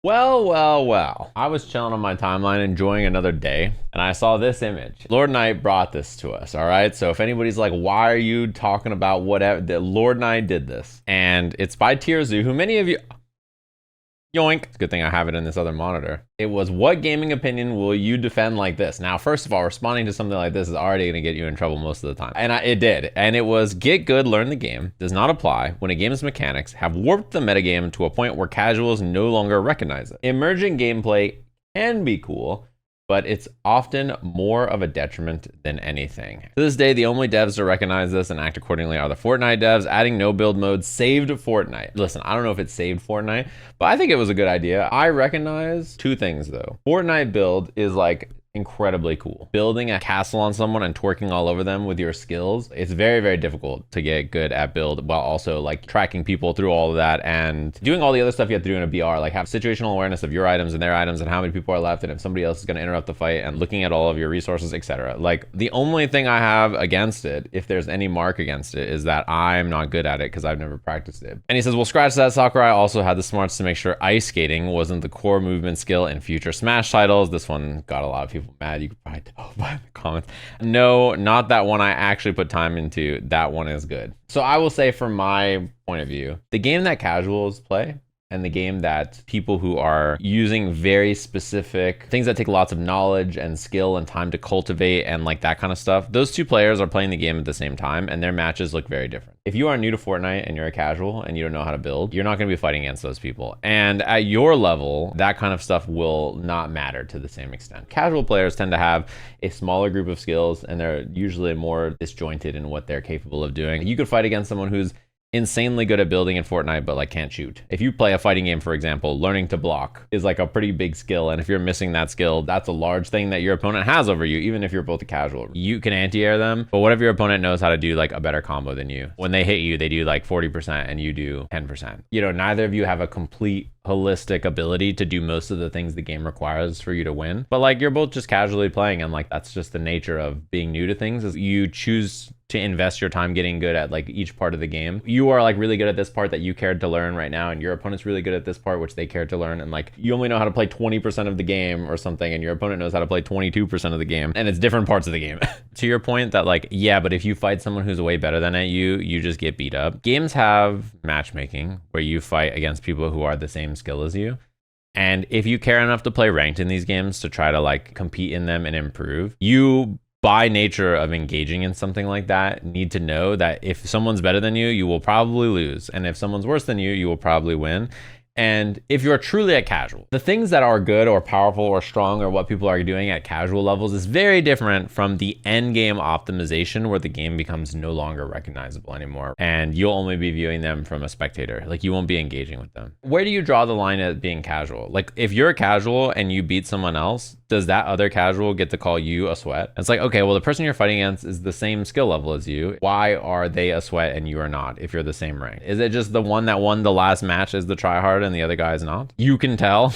Well. I was chilling on my timeline, enjoying another day, and I saw this image. Lord Knight brought this to us, all right? So if anybody's like, why are you talking about whatever, the Lord Knight did this. And it's by Tierzu, who many of you... Yoink. It's a good thing I have it in this other monitor. It was, what gaming opinion will you defend like this? Now, first of all, responding to something like this is already going to get you in trouble most of the time. And it did. And it was, get good, learn the game. Does not apply when a game's mechanics have warped the metagame to a point where casuals no longer recognize it. Emergent gameplay can be cool, but it's often more of a detriment than anything. To this day, the only devs to recognize this and act accordingly are the Fortnite devs. Adding no build mode saved Fortnite. Listen, I don't know if it saved Fortnite, but I think it was a good idea. I recognize two things though. Fortnite build is like incredibly cool. Building a castle on someone and twerking all over them with your skills, it's very, very difficult to get good at build while also like tracking people through all of that and doing all the other stuff you have to do in a BR, like have situational awareness of your items and their items and how many people are left and if somebody else is going to interrupt the fight and looking at all of your resources, etc. Like the only thing I have against it, if there's any mark against it, is that I'm not good at it because I've never practiced it. And he says, well, scratch that. Sakurai also had the smarts to make sure ice skating wasn't the core movement skill in future Smash titles. This one got a lot of people mad. You could probably tell by the comments. No, not that one I actually put time into. That one is good. So I will say from my point of view, the game that casuals play and the game that people who are using very specific things that take lots of knowledge and skill and time to cultivate and like that kind of stuff, those two players are playing the game at the same time and their matches look very different. If you are new to Fortnite and you're a casual and you don't know how to build, you're not going to be fighting against those people. And at your level, that kind of stuff will not matter to the same extent. Casual players tend to have a smaller group of skills and they're usually more disjointed in what they're capable of doing. You could fight against someone who's insanely good at building in Fortnite but like can't shoot. If you play a fighting game, for example, learning to block is like a pretty big skill, and if you're missing that skill, that's a large thing that your opponent has over you, even if you're both a casual. You can anti-air them, but what if your opponent knows how to do like a better combo than you? When they hit you, they do like 40% and you do 10%. You know, neither of you have a complete holistic ability to do most of the things the game requires for you to win, but like you're both just casually playing, and like that's just the nature of being new to things, is you choose to invest your time getting good at like each part of the game. You are like really good at this part that you cared to learn right now, and your opponent's really good at this part which they cared to learn, and like you only know how to play 20% of the game or something and your opponent knows how to play 22% of the game, and it's different parts of the game. To your point that like, yeah, but if you fight someone who's way better than at you just get beat up. Games have matchmaking where you fight against people who are the same skill as you. And if you care enough to play ranked in these games to try to like compete in them and improve, you by nature of engaging in something like that need to know that if someone's better than you will probably lose. And if someone's worse than you will probably win. And if you're truly a casual, the things that are good or powerful or strong or what people are doing at casual levels is very different from the end game optimization where the game becomes no longer recognizable anymore. And you'll only be viewing them from a spectator. Like you won't be engaging with them. Where do you draw the line at being casual? Like if you're a casual and you beat someone else, does that other casual get to call you a sweat? It's like, okay, well, the person you're fighting against is the same skill level as you. Why are they a sweat and you are not if you're the same rank? Is it just the one that won the last match is the tryhard and the other guy is not? You can tell.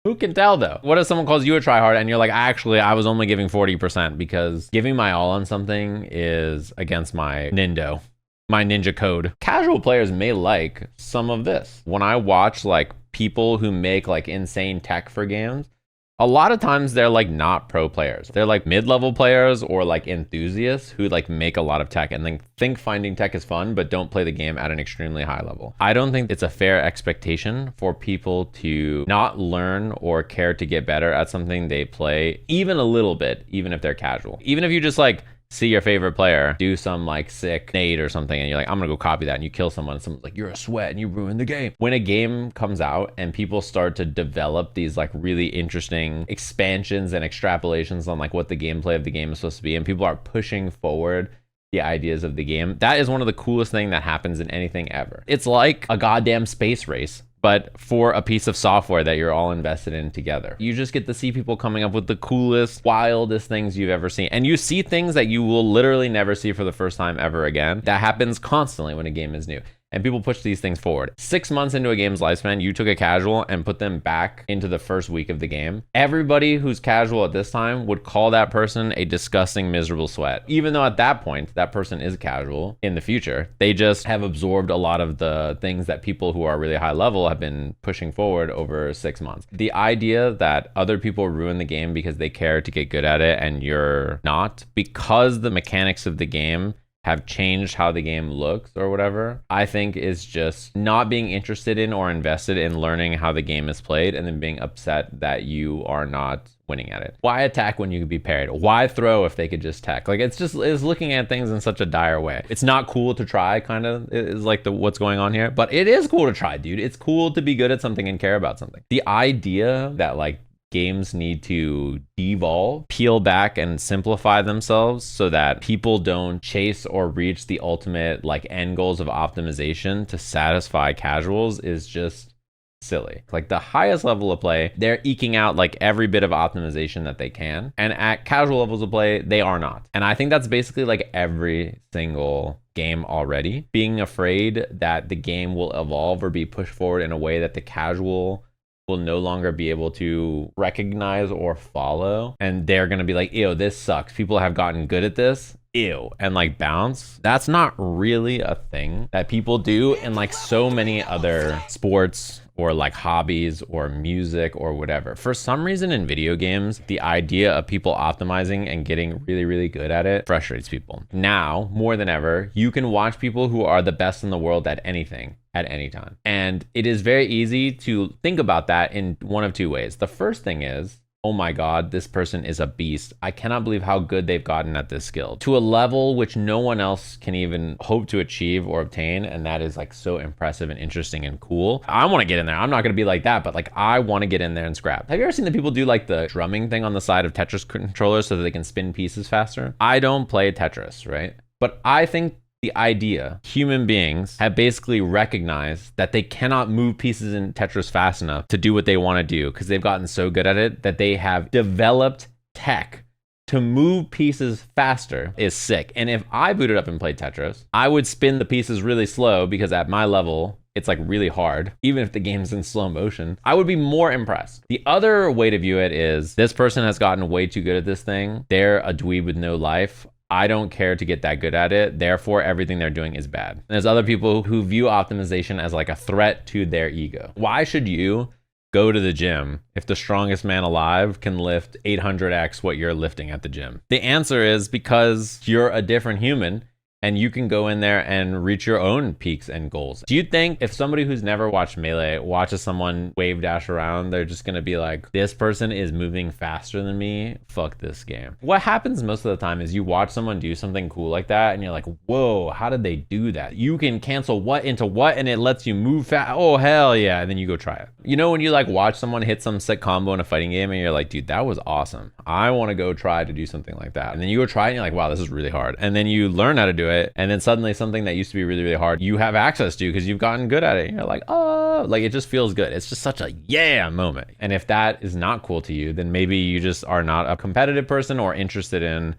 Who can tell though? What if someone calls you a tryhard and you're like, actually, I was only giving 40% because giving my all on something is against my ninja code. Casual players may like some of this. When I watch like people who make like insane tech for games, a lot of times they're like not pro players. They're like mid-level players or like enthusiasts who like make a lot of tech and then think finding tech is fun, but don't play the game at an extremely high level. I don't think it's a fair expectation for people to not learn or care to get better at something they play even a little bit, even if they're casual. Even if you just like see your favorite player do some like sick nade or something and you're like, I'm gonna go copy that, and you kill someone and someone's like, you're a sweat and you ruined the game. When a game comes out and people start to develop these like really interesting expansions and extrapolations on like what the gameplay of the game is supposed to be, and people are pushing forward the ideas of the game, that is one of the coolest things that happens in anything ever. It's like a goddamn space race, but for a piece of software that you're all invested in together. You just get to see people coming up with the coolest, wildest things you've ever seen. And you see things that you will literally never see for the first time ever again. That happens constantly when a game is new. and people push these things forward. 6 months into a game's lifespan, you took a casual and put them back into the first week of the game. Everybody who's casual at this time would call that person a disgusting, miserable sweat. Even though at that point, that person is casual in the future, they just have absorbed a lot of the things that people who are really high level have been pushing forward over 6 months. The idea that other people ruin the game because they care to get good at it and you're not, because the mechanics of the game have changed how the game looks or whatever, I think is just not being interested in or invested in learning how the game is played and then being upset that you are not winning at it. Why attack when you could be parried? Why throw if they could just tech? Like, it's looking at things in such a dire way. It's not cool to try, kind of, is like what's going on here, but it is cool to try, dude. It's cool to be good at something and care about something. The idea that like games need to devolve, peel back and simplify themselves so that people don't chase or reach the ultimate like end goals of optimization to satisfy casuals is just silly. Like the highest level of play, they're eking out like every bit of optimization that they can. And at casual levels of play, they are not. And I think that's basically like every single game already. Being afraid that the game will evolve or be pushed forward in a way that the casual will no longer be able to recognize or follow, and they're going to be like, ew, this sucks, people have gotten good at this, ew, and like bounce. That's not really a thing that people do in like so many other sports or like hobbies or music or whatever. For some reason in video games, the idea of people optimizing and getting really, really good at it frustrates people. Now, more than ever, you can watch people who are the best in the world at anything at any time. And it is very easy to think about that in one of two ways. The first thing is, oh my God, this person is a beast. I cannot believe how good they've gotten at this skill to a level which no one else can even hope to achieve or obtain. And that is like so impressive and interesting and cool. I want to get in there. I'm not going to be like that, but like I want to get in there and scrap. Have you ever seen the people do like the drumming thing on the side of Tetris controllers so that they can spin pieces faster? I don't play Tetris, right? But I think the idea, human beings have basically recognized that they cannot move pieces in Tetris fast enough to do what they want to do because they've gotten so good at it that they have developed tech to move pieces faster is sick. And if I booted up and played Tetris, I would spin the pieces really slow because at my level, it's like really hard. Even if the game's in slow motion, I would be more impressed. The other way to view it is this person has gotten way too good at this thing. They're a dweeb with no life. I don't care to get that good at it. Therefore, everything they're doing is bad. And there's other people who view optimization as like a threat to their ego. Why should you go to the gym if the strongest man alive can lift 800x what you're lifting at the gym? The answer is because you're a different human and you can go in there and reach your own peaks and goals. Do you think if somebody who's never watched Melee watches someone wave dash around, they're just gonna be like, this person is moving faster than me, fuck this game? What happens most of the time is you watch someone do something cool like that and you're like, whoa, how did they do that? You can cancel what into what and it lets you move fast. Oh, hell yeah. And then you go try it. You know, when you like watch someone hit some sick combo in a fighting game and you're like, dude, that was awesome. I wanna go try to do something like that. And then you go try it and you're like, wow, this is really hard. And then you learn how to do it. And then suddenly something that used to be really, really hard, you have access to because you've gotten good at it. And you're like, oh, like it just feels good. It's just such a yeah moment. And if that is not cool to you, then maybe you just are not a competitive person or interested in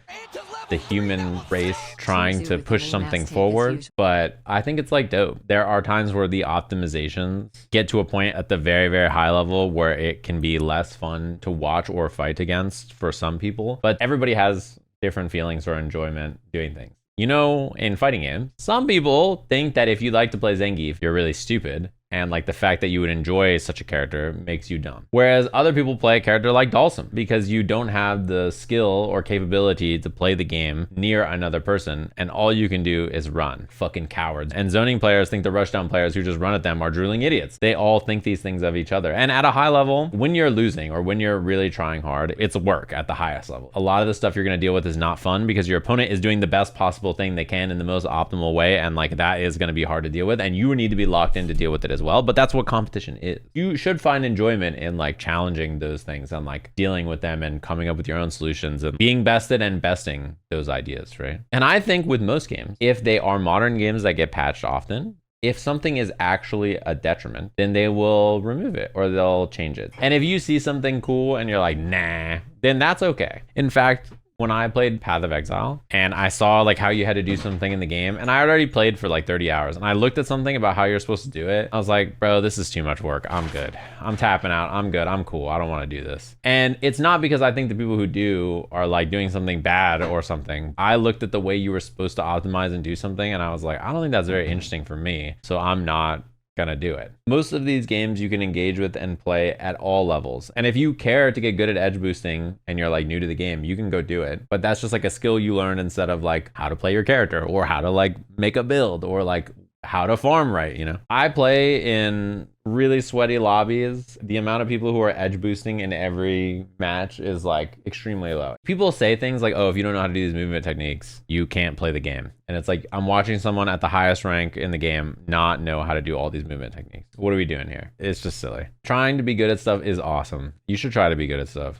the human race trying to push something forward. But I think it's like dope. There are times where the optimizations get to a point at the very, very high level where it can be less fun to watch or fight against for some people. But everybody has different feelings or enjoyment doing things. You know, in fighting games, some people think that if you like to play Zangief, you're really stupid. And like the fact that you would enjoy such a character makes you dumb. Whereas other people play a character like Dalsum because you don't have the skill or capability to play the game near another person. And all you can do is run. Fucking cowards. And zoning players think the rushdown players who just run at them are drooling idiots. They all think these things of each other. And at a high level, when you're losing or when you're really trying hard, it's work at the highest level. A lot of the stuff you're going to deal with is not fun because your opponent is doing the best possible thing they can in the most optimal way. And like that is going to be hard to deal with. And you need to be locked in to deal with it as well. But that's what competition is. You should find enjoyment in like challenging those things and like dealing with them and coming up with your own solutions and being bested and besting those ideas, right? And I think with most games, if they are modern games that get patched often, if something is actually a detriment, then they will remove it or they'll change it. And if you see something cool and you're like, nah, then that's okay. In fact, when I played Path of Exile and I saw like how you had to do something in the game, and I had already played for like 30 hours, and I looked at something about how you're supposed to do it. I was like, bro, this is too much work. I'm good. I'm tapping out. I'm good. I'm cool. I don't want to do this. And it's not because I think the people who do are like doing something bad or something. I looked at the way you were supposed to optimize and do something, and I was like, I don't think that's very interesting for me. So I'm not gonna do it. Most of these games you can engage with and play at all levels. And if you care to get good at edge boosting and you're like new to the game, you can go do it. But that's just like a skill you learn instead of like how to play your character or how to like make a build or like how to farm right, you know? I play in really sweaty lobbies. The amount of people who are edge boosting in every match is like extremely low. People say things like, oh, if you don't know how to do these movement techniques, you can't play the game. And it's like, I'm watching someone at the highest rank in the game not know how to do all these movement techniques. What are we doing here? It's just silly. Trying to be good at stuff is awesome. You should try to be good at stuff.